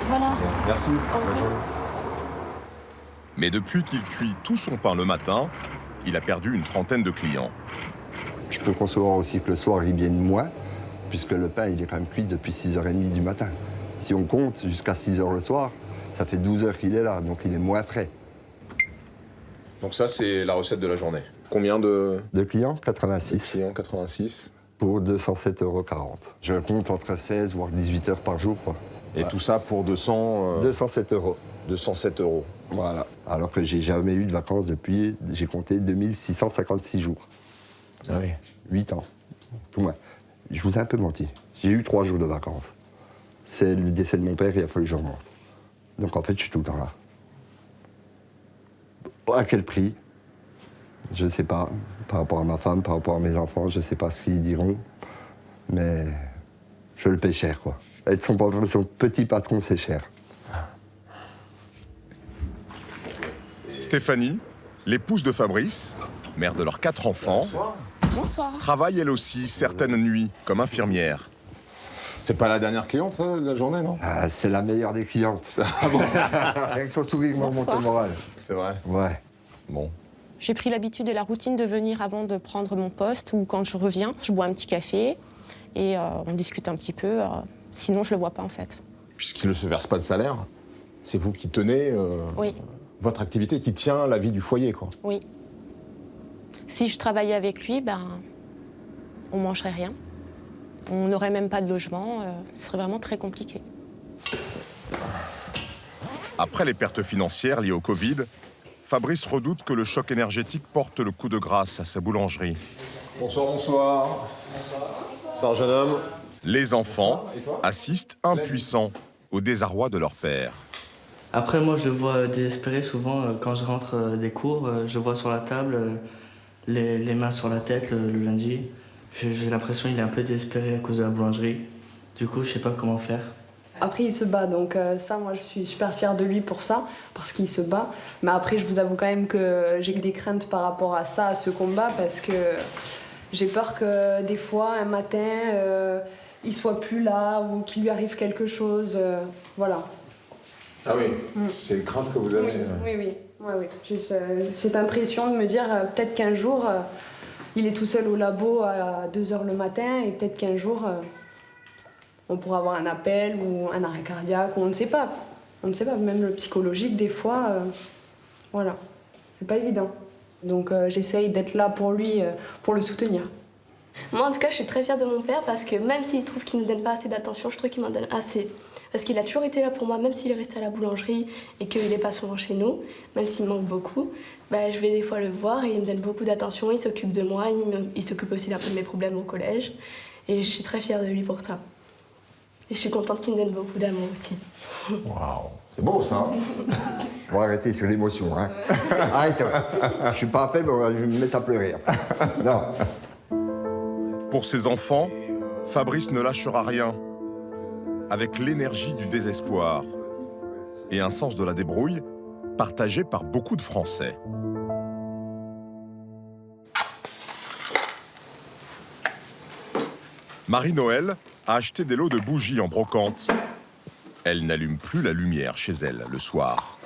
Voilà. Merci, bonne journée. Mais depuis qu'il cuit tout son pain le matin, il a perdu une trentaine de clients. Je peux concevoir aussi que le soir, il vienne moins, puisque le pain, il est quand même cuit depuis 6h30 du matin. Si on compte jusqu'à 6h le soir, ça fait 12 heures qu'il est là, donc il est moins frais. Donc ça, c'est la recette de la journée. Combien de clients? 86. Clients, 86. Pour 207,40 €. Je compte entre 16 voire 18 heures par jour, quoi. Et tout ça pour 207 €. 207 €. Voilà. Alors que j'ai jamais eu de vacances depuis, j'ai compté 2656 jours. Ah oui. 8 ans. Pour moi. Je vous ai un peu menti. J'ai eu 3 jours de vacances. C'est le décès de mon père, il a fallu que je remonte. Donc en fait, je suis tout le temps là. À quel prix? Je ne sais pas. Par rapport à ma femme, par rapport à mes enfants, je ne sais pas ce qu'ils diront. Mais je le paie cher, quoi. Être son petit patron, c'est cher. Stéphanie, l'épouse de Fabrice, mère de leurs 4 enfants, Bonsoir. travaille elle aussi certaines nuits comme infirmière. C'est pas la dernière cliente, ça, de la journée, non? Ah, c'est la meilleure des clientes. Ah bon? Rien que son sourire me remonte le moral. C'est vrai? Ouais. Bon. J'ai pris l'habitude et la routine de venir avant de prendre mon poste ou quand je reviens, je bois un petit café et on discute un petit peu. Sinon, je le vois pas en fait. Puisqu'il ne se verse pas de salaire, c'est vous qui tenez Oui. votre activité, qui tient la vie du foyer, quoi. Oui. Si je travaillais avec lui, on mangerait rien. On n'aurait même pas de logement. Ce serait vraiment très compliqué. Après les pertes financières liées au Covid, Fabrice redoute que le choc énergétique porte le coup de grâce à sa boulangerie. Bonsoir, bonsoir. Bonsoir, jeune homme. Les enfants assistent impuissants au désarroi de leur père. Après, moi, je le vois désespéré souvent. Quand je rentre des cours, je le vois sur la table, les mains sur la tête le lundi. J'ai l'impression qu'il est un peu désespéré à cause de la boulangerie. Du coup, je sais pas comment faire. Après, il se bat, donc ça, moi, je suis super fière de lui pour ça, parce qu'il se bat. Mais après, je vous avoue quand même que j'ai des craintes par rapport à ça, à ce combat, parce que j'ai peur que des fois, un matin, il soit plus là ou qu'il lui arrive quelque chose. Voilà. Ah oui, c'est une crainte que vous avez. Oui. J'ai cette impression de me dire peut-être qu'un jour, il est tout seul au labo à 2h le matin et peut-être qu'un jour, on pourra avoir un appel ou un arrêt cardiaque, ou on ne sait pas. On ne sait pas, même le psychologique, des fois, voilà, c'est pas évident. Donc j'essaye d'être là pour lui, pour le soutenir. Moi, en tout cas, je suis très fière de mon père parce que même s'il trouve qu'il ne me donne pas assez d'attention, je trouve qu'il m'en donne assez. Parce qu'il a toujours été là pour moi, même s'il est resté à la boulangerie et qu'il n'est pas souvent chez nous, même s'il me manque beaucoup, je vais des fois le voir et il me donne beaucoup d'attention, il s'occupe de moi, il s'occupe aussi d'un peu de mes problèmes au collège. Et je suis très fière de lui pour ça. Et je suis contente qu'il me donne beaucoup d'amour aussi. Waouh, c'est beau ça. On va arrêter sur l'émotion, hein. Arrête, je suis pas faible, je vais me mettre à pleurer. Non. Pour ses enfants, Fabrice ne lâchera rien. Avec l'énergie du désespoir et un sens de la débrouille partagé par beaucoup de Français. Marie-Noël a acheté des lots de bougies en brocante. Elle n'allume plus la lumière chez elle le soir.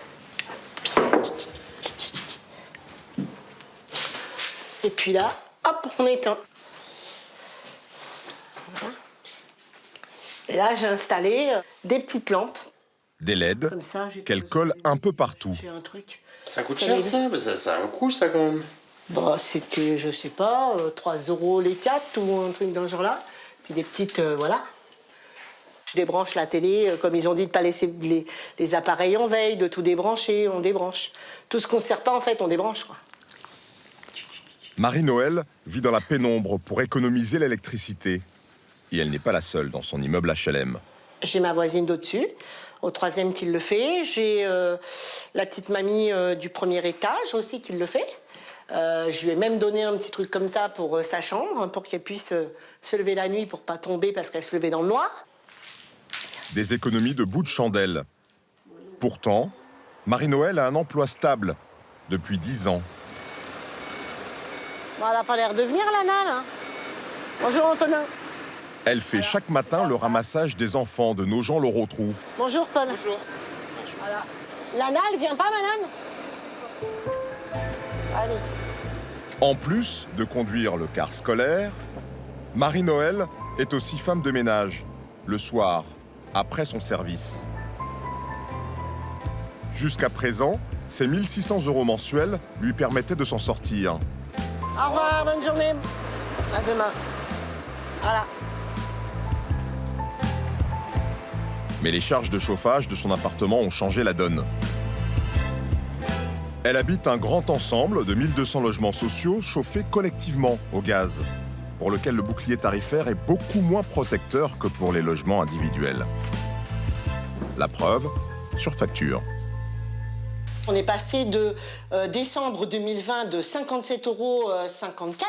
Et puis là, hop, on éteint. Voilà. Et là, j'ai installé des petites lampes. Des LED qu'elle colle un peu partout. J'ai un truc. Ça coûte cher ça? Mais ça a un coût ça quand même. C'était, je sais pas, 3 € les 4 ou un truc dans ce genre-là. Puis des petites, voilà. Je débranche la télé, comme ils ont dit de ne pas laisser les appareils en veille, de tout débrancher, on débranche. Tout ce qu'on ne sert pas, en fait, on débranche, quoi. Marie-Noël vit dans la pénombre pour économiser l'électricité. Et elle n'est pas la seule dans son immeuble HLM. J'ai ma voisine d'au-dessus, au 3e qui le fait. J'ai la petite mamie du 1er étage aussi qui le fait. Je lui ai même donné un petit truc comme ça pour sa chambre, pour qu'elle puisse se lever la nuit pour pas tomber parce qu'elle se levait dans le noir. Des économies de bout de chandelle. Pourtant, Marie-Noël a un emploi stable depuis 10 ans. Bon, elle n'a pas l'air de venir, Lana, là. Bonjour, Antonin. Elle fait chaque matin le ramassage des enfants de Nogent-le-Rotrou. Bonjour, Paul. Bonjour. Voilà. Lana, elle vient pas, madame? Allez. En plus de conduire le car scolaire, Marie-Noël est aussi femme de ménage, le soir, après son service. Jusqu'à présent, ses 1 600 € mensuels lui permettaient de s'en sortir. Au revoir, bonne journée. À demain. Voilà. Mais les charges de chauffage de son appartement ont changé la donne. Elle habite un grand ensemble de 1200 logements sociaux chauffés collectivement au gaz, pour lequel le bouclier tarifaire est beaucoup moins protecteur que pour les logements individuels. La preuve, sur facture. On est passé de décembre 2020 de 57,54 €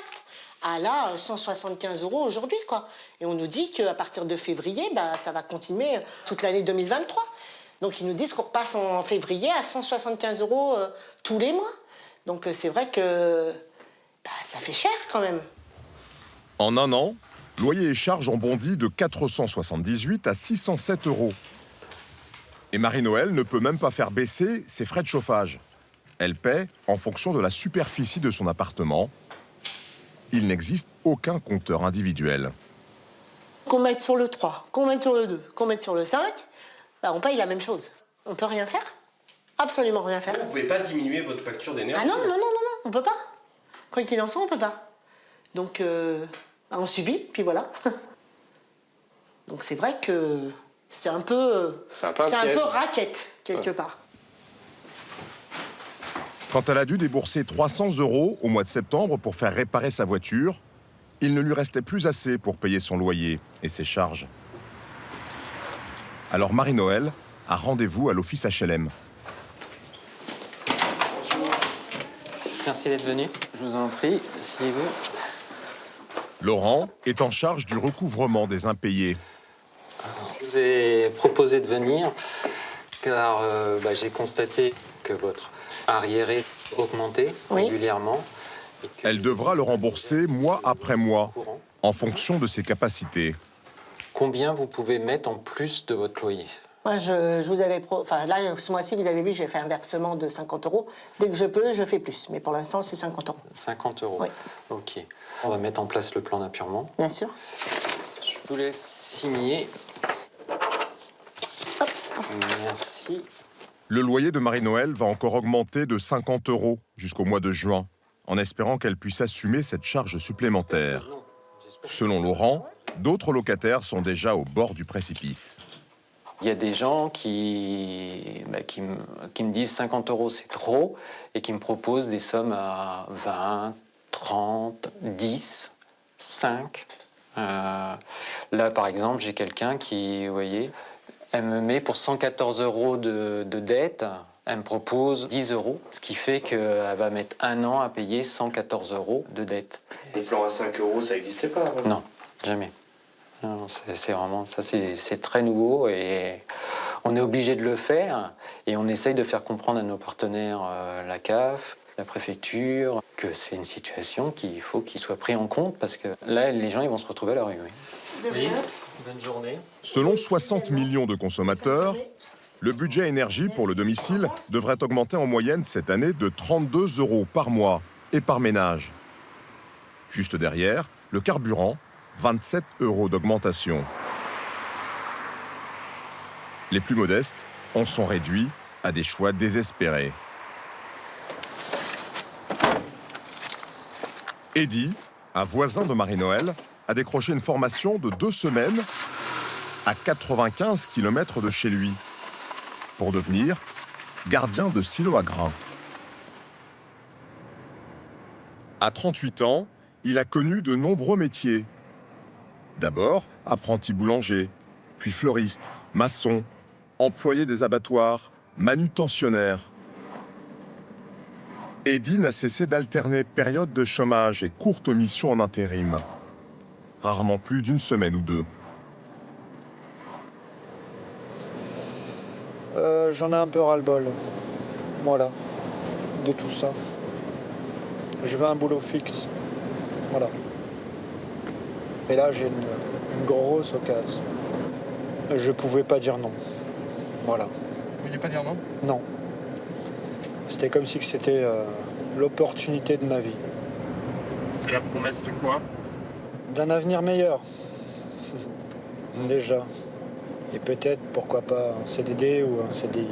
à là 175 € aujourd'hui, quoi. Et on nous dit qu'à partir de février, ça va continuer toute l'année 2023. Donc ils nous disent qu'on repasse en février à 175 € tous les mois. Donc c'est vrai que ça fait cher quand même. En un an, loyer et charges ont bondi de 478 à 607 €. Et Marie-Noëlle ne peut même pas faire baisser ses frais de chauffage. Elle paie en fonction de la superficie de son appartement. Il n'existe aucun compteur individuel. Qu'on mette sur le 3, qu'on mette sur le 2, qu'on mette sur le 5, bah on paye la même chose. On peut rien faire. Absolument rien faire. Vous ne pouvez pas diminuer votre facture d'énergie? Ah non, on peut pas. Quoi qu'il en soit, on peut pas. Donc, on subit, puis voilà. Donc c'est vrai que c'est un peu raquette, quelque part. Quand elle a dû débourser 300 € au mois de septembre pour faire réparer sa voiture, il ne lui restait plus assez pour payer son loyer et ses charges. Alors Marie-Noëlle a rendez-vous à l'office HLM. Merci d'être venu. Je vous en prie, asseyez-vous. Laurent est en charge du recouvrement des impayés. Je vous ai proposé de venir car j'ai constaté que votre arriéré augmentait régulièrement. Elle devra le rembourser mois après mois, en fonction de ses capacités. Combien vous pouvez mettre en plus de votre loyer? Moi, je vous avais... là, ce mois-ci, vous avez vu, j'ai fait un versement de 50 €. Dès que je peux, je fais plus. Mais pour l'instant, c'est 50 €. 50 €. Oui. OK. On va mettre en place le plan d'apurement. Bien sûr. Je vous laisse signer. Hop. Merci. Le loyer de Marie-Noëlle va encore augmenter de 50 € jusqu'au mois de juin, en espérant qu'elle puisse assumer cette charge supplémentaire. Selon Laurent, d'autres locataires sont déjà au bord du précipice. Il y a des gens qui me disent 50 € c'est trop et qui me proposent des sommes à 20, 30, 10, 5. Là, par exemple, j'ai quelqu'un qui, vous voyez, elle me met pour 114 € de dette, elle me propose 10 €, ce qui fait qu'elle va mettre 1 an à payer 114 € de dette. Des plans à 5 €, ça n'existait pas avant. Non, jamais. Non, c'est vraiment, ça c'est très nouveau et on est obligé de le faire et on essaye de faire comprendre à nos partenaires, la CAF, la préfecture, que c'est une situation qu'il faut qu'il soit pris en compte parce que là, les gens ils vont se retrouver à la rue. Oui. Bonne journée. Selon 60 millions de consommateurs, le budget énergie pour le domicile devrait augmenter en moyenne cette année de 32 € par mois et par ménage. Juste derrière, le carburant, 27 € d'augmentation. Les plus modestes en sont réduits à des choix désespérés. Eddy, un voisin de Marie-Noëlle, a décroché une formation de 2 semaines à 95 km de chez lui pour devenir gardien de silo à grains. À 38 ans, il a connu de nombreux métiers. D'abord, apprenti boulanger, puis fleuriste, maçon, employé des abattoirs, manutentionnaire. Eddy n'a cessé d'alterner périodes de chômage et courtes missions en intérim. Rarement plus d'une semaine ou deux. J'en ai un peu ras-le-bol. Voilà. De tout ça. Je veux un boulot fixe. Voilà. Et là, j'ai une grosse occasion. Je pouvais pas dire non. Voilà. Vous vouliez pas dire non? Non. C'était comme si c'était l'opportunité de ma vie. C'est la promesse de quoi? D'un avenir meilleur. Déjà. Et peut-être, pourquoi pas, un CDD ou un CDI.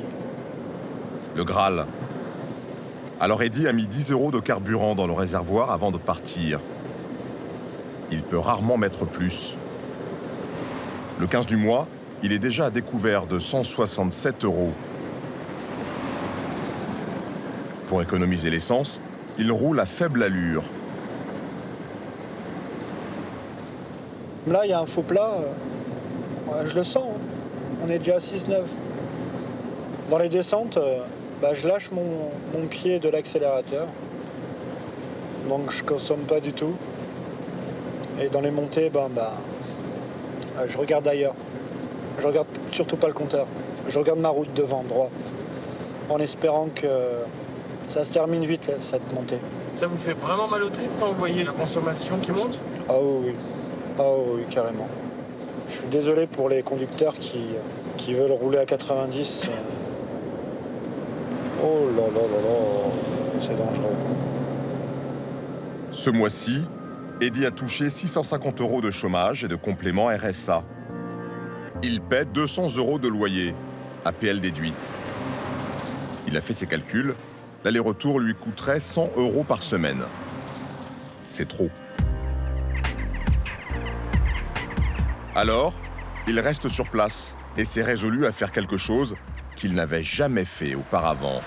Le Graal. Alors Eddy a mis 10 € de carburant dans le réservoir avant de partir. Il peut rarement mettre plus. Le 15 du mois, il est déjà à découvert de 167 €. Pour économiser l'essence, il roule à faible allure. Là, il y a un faux plat. Je le sens. Hein. On est déjà à 6-9. Dans les descentes, je lâche mon pied de l'accélérateur. Donc je consomme pas du tout. Et dans les montées, je regarde ailleurs. Je regarde surtout pas le compteur. Je regarde ma route devant, droit. En espérant que ça se termine vite, cette montée. Ça vous fait vraiment mal au trip quand vous voyez la consommation qui monte? Ah oui, carrément. Je suis désolé pour les conducteurs qui veulent rouler à 90. Oh là là là là, c'est dangereux. Ce mois-ci, Eddy a touché 650 € de chômage et de complément RSA. Il paie 200 € de loyer, APL déduite. Il a fait ses calculs, l'aller-retour lui coûterait 100 € par semaine. C'est trop. Alors, il reste sur place et s'est résolu à faire quelque chose qu'il n'avait jamais fait auparavant.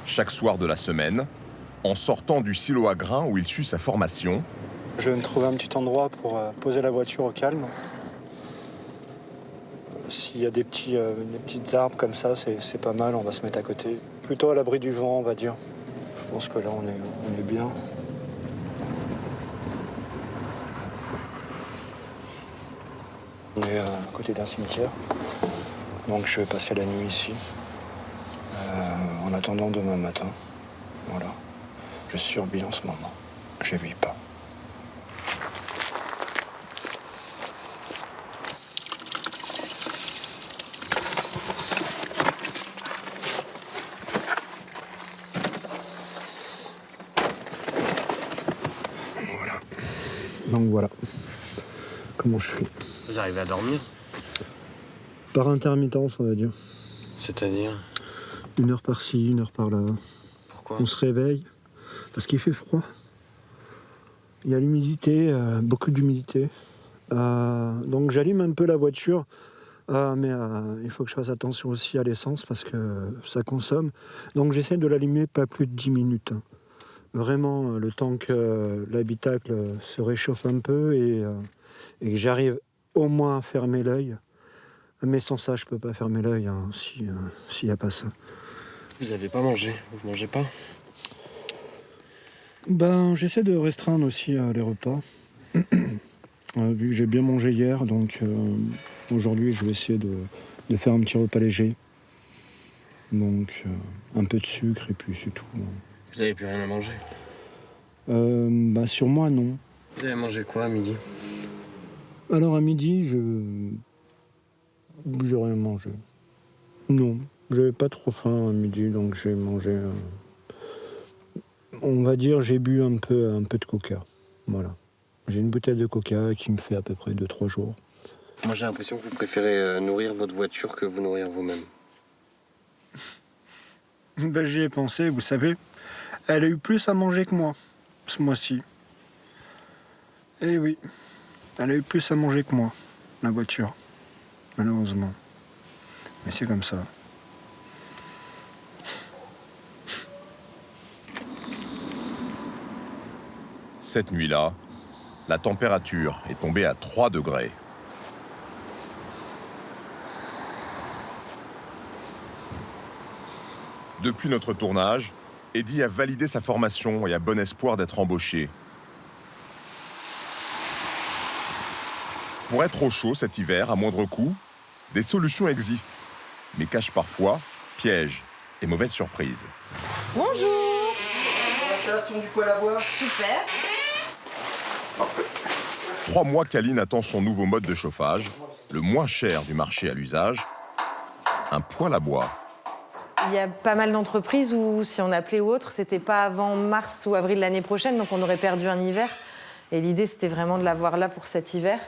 Chaque soir de la semaine, en sortant du silo à grains où il suit sa formation, je vais me trouver un petit endroit pour poser la voiture au calme. S'il y a des petites arbres comme ça, c'est pas mal, on va se mettre à côté. Plutôt à l'abri du vent, on va dire. Je pense que là, on est bien. On est à côté d'un cimetière, donc je vais passer la nuit ici, en attendant demain matin. Voilà, je survis en ce moment, je vis pas. Voilà, donc voilà comment je fais. Vous arrivez à dormir? Par intermittence, on va dire. C'est-à-dire? 1 heure par-ci, 1 heure par-là. Pourquoi? On se réveille parce qu'il fait froid. Il y a l'humidité, beaucoup d'humidité. Donc j'allume un peu la voiture, mais il faut que je fasse attention aussi à l'essence parce que ça consomme. Donc j'essaie de l'allumer pas plus de 10 minutes. Vraiment, le temps que l'habitacle se réchauffe un peu et que j'arrive au moins à fermer l'œil. Mais sans ça, je peux pas fermer l'œil s'il n'y a pas ça. Vous n'avez pas mangé? Vous mangez pas? J'essaie de restreindre aussi les repas. Vu que j'ai bien mangé hier, donc aujourd'hui, je vais essayer de faire un petit repas léger. Donc, un peu de sucre et puis c'est tout. Vous n'avez plus rien à manger? Sur moi, non. Vous avez mangé quoi à midi? Alors à midi, j'ai rien mangé. Non, j'avais pas trop faim à midi, donc j'ai mangé. On va dire, j'ai bu un peu de coca. Voilà. J'ai une bouteille de coca qui me fait à peu près 2-3 jours. Moi, j'ai l'impression que vous préférez nourrir votre voiture que vous nourrir vous-même. J'y ai pensé, vous savez. Elle a eu plus à manger que moi, ce mois-ci. Eh oui. Elle a eu plus à manger que moi, la voiture, malheureusement. Mais c'est comme ça. cette nuit-là, la température est tombée à 3 degrés. Depuis notre tournage, Eddy a validé sa formation et a bon espoir d'être embauché. Pour être au chaud cet hiver, à moindre coût, des solutions existent, mais cachent parfois pièges et mauvaises surprises. Bonjour. L'installation du poêle à bois. Super. 3 mois qu'Aline attend son nouveau mode de chauffage, le moins cher du marché à l'usage, un poêle à bois. Il y a pas mal d'entreprises où, si on appelait ou autre, c'était pas avant mars ou avril l'année prochaine, donc on aurait perdu un hiver. Et l'idée, c'était vraiment de l'avoir là pour cet hiver.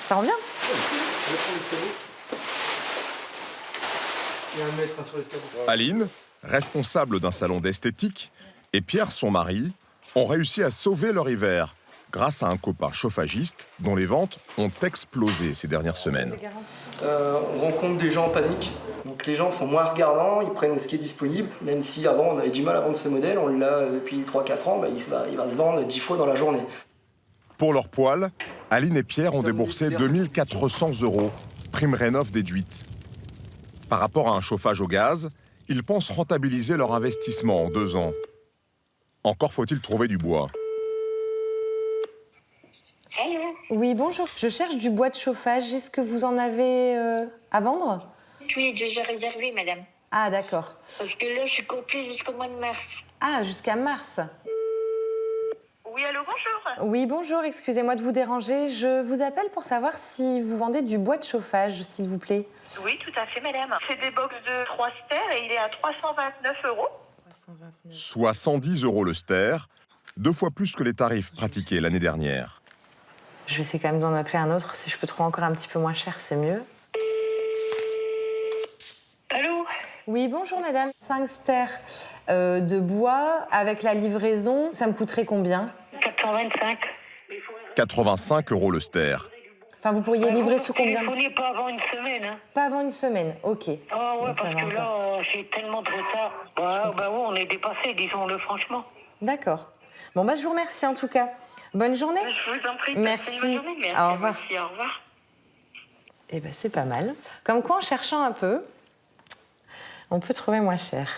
Ça rend bien. Il y a un mètre sur l'escabeau. Aline, responsable d'un salon d'esthétique, et Pierre, son mari, ont réussi à sauver leur hiver grâce à un copain chauffagiste dont les ventes ont explosé ces dernières semaines. On rencontre des gens en panique. Donc les gens sont moins regardants, ils prennent ce qui est disponible. Même si avant on avait du mal à vendre ce modèle, on l'a depuis 3-4 ans, il va se vendre 10 fois dans la journée. Pour leur poêle, Aline et Pierre ont déboursé 2 400 €, prime rénov déduite. Par rapport à un chauffage au gaz, ils pensent rentabiliser leur investissement en 2 ans. Encore faut-il trouver du bois. Allô ? Oui, bonjour. Je cherche du bois de chauffage. Est-ce que vous en avez à vendre ? Oui, déjà réservé, madame. Ah, d'accord. Parce que là, je suis complet jusqu'au mois de mars. Ah, jusqu'à mars. Oui, allô, bonjour. Oui, bonjour, excusez-moi de vous déranger. Je vous appelle pour savoir si vous vendez du bois de chauffage, s'il vous plaît. Oui, tout à fait, madame. C'est des box de 3 stères et il est à 329 €. Soit 110 € le stère, 2 fois plus que les tarifs pratiqués l'année dernière. Je vais essayer quand même d'en appeler un autre. Si je peux trouver encore un petit peu moins cher, c'est mieux. Allô? Oui, bonjour madame. 5 stères de bois avec la livraison, ça me coûterait combien? 425. 85 € le stère. Enfin, vous pourriez livrer sous combien? Téléphonez pas avant une semaine. Hein. Pas avant une semaine, ok. Ah ouais, Bon, ça parce va que là, j'ai tellement de retard. Bah ouais, on est dépassé, disons-le franchement. D'accord. Bon, bah je vous remercie en tout cas. Bonne journée. Je vous en prie. Merci. Passez une bonne journée. Merci. Au revoir. Merci, au revoir. Eh ben, c'est pas mal. Comme quoi, en cherchant un peu, on peut trouver moins cher.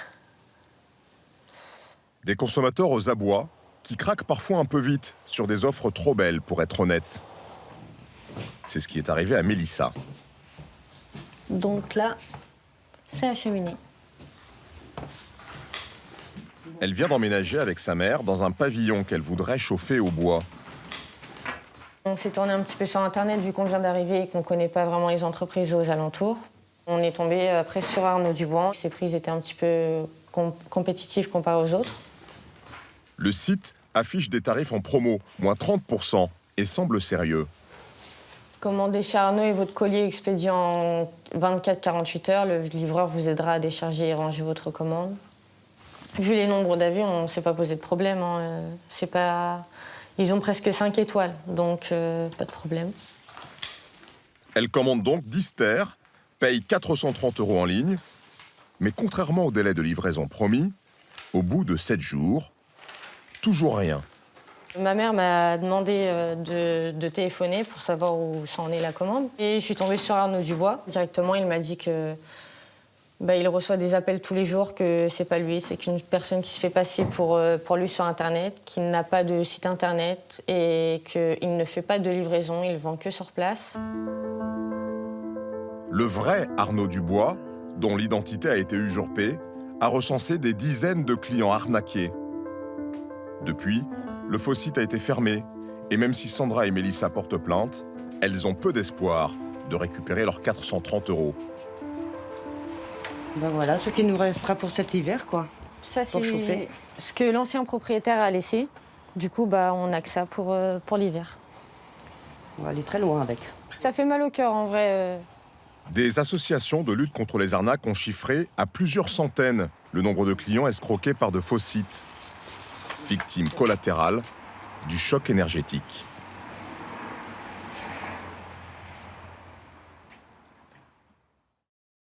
Des consommateurs aux abois qui craquent parfois un peu vite sur des offres trop belles, pour être honnête. C'est ce qui est arrivé à Mélissa. Donc là, c'est acheminé. Elle vient d'emménager avec sa mère dans un pavillon qu'elle voudrait chauffer au bois. On s'est tourné un petit peu sur Internet vu qu'on vient d'arriver et qu'on ne connaît pas vraiment les entreprises aux alentours. On est tombé après sur Arnaud Dubois. Ses prix étaient un petit peu compétitifs comparés aux autres. Le site affiche des tarifs en promo, moins 30%, et semble sérieux. Commandez chez Arnaud et votre colis expédié en 24-48 heures. Le livreur vous aidera à décharger et ranger votre commande. Vu les nombres d'avis, on ne s'est pas posé de problème. Hein. Ils ont presque 5 étoiles, donc pas de problème. Elle commande donc 10 stères, paye 430 € en ligne, mais contrairement au délai de livraison promis, au bout de 7 jours, toujours rien. Ma mère m'a demandé de téléphoner pour savoir où ça en est la commande. Et je suis tombée sur Arnaud Dubois. Directement, il m'a dit que il reçoit des appels tous les jours, que c'est pas lui, c'est qu'une personne qui se fait passer pour lui sur Internet, qui n'a pas de site Internet et qu'il ne fait pas de livraison, il vend que sur place. Le vrai Arnaud Dubois, dont l'identité a été usurpée, a recensé des dizaines de clients arnaqués. Depuis, le faux site a été fermé, et même si Sandra et Mélissa portent plainte, elles ont peu d'espoir de récupérer leurs 430 €. Ben voilà, ce qui nous restera pour cet hiver, quoi. Ça, pour c'est chauffer. ce que l'ancien propriétaire a laissé. Du coup, on n'a que ça pour l'hiver. On va aller très loin avec. Ça fait mal au cœur, en vrai. Des associations de lutte contre les arnaques ont chiffré à plusieurs centaines le nombre de clients escroqués par de faux sites. Victimes collatérales du choc énergétique.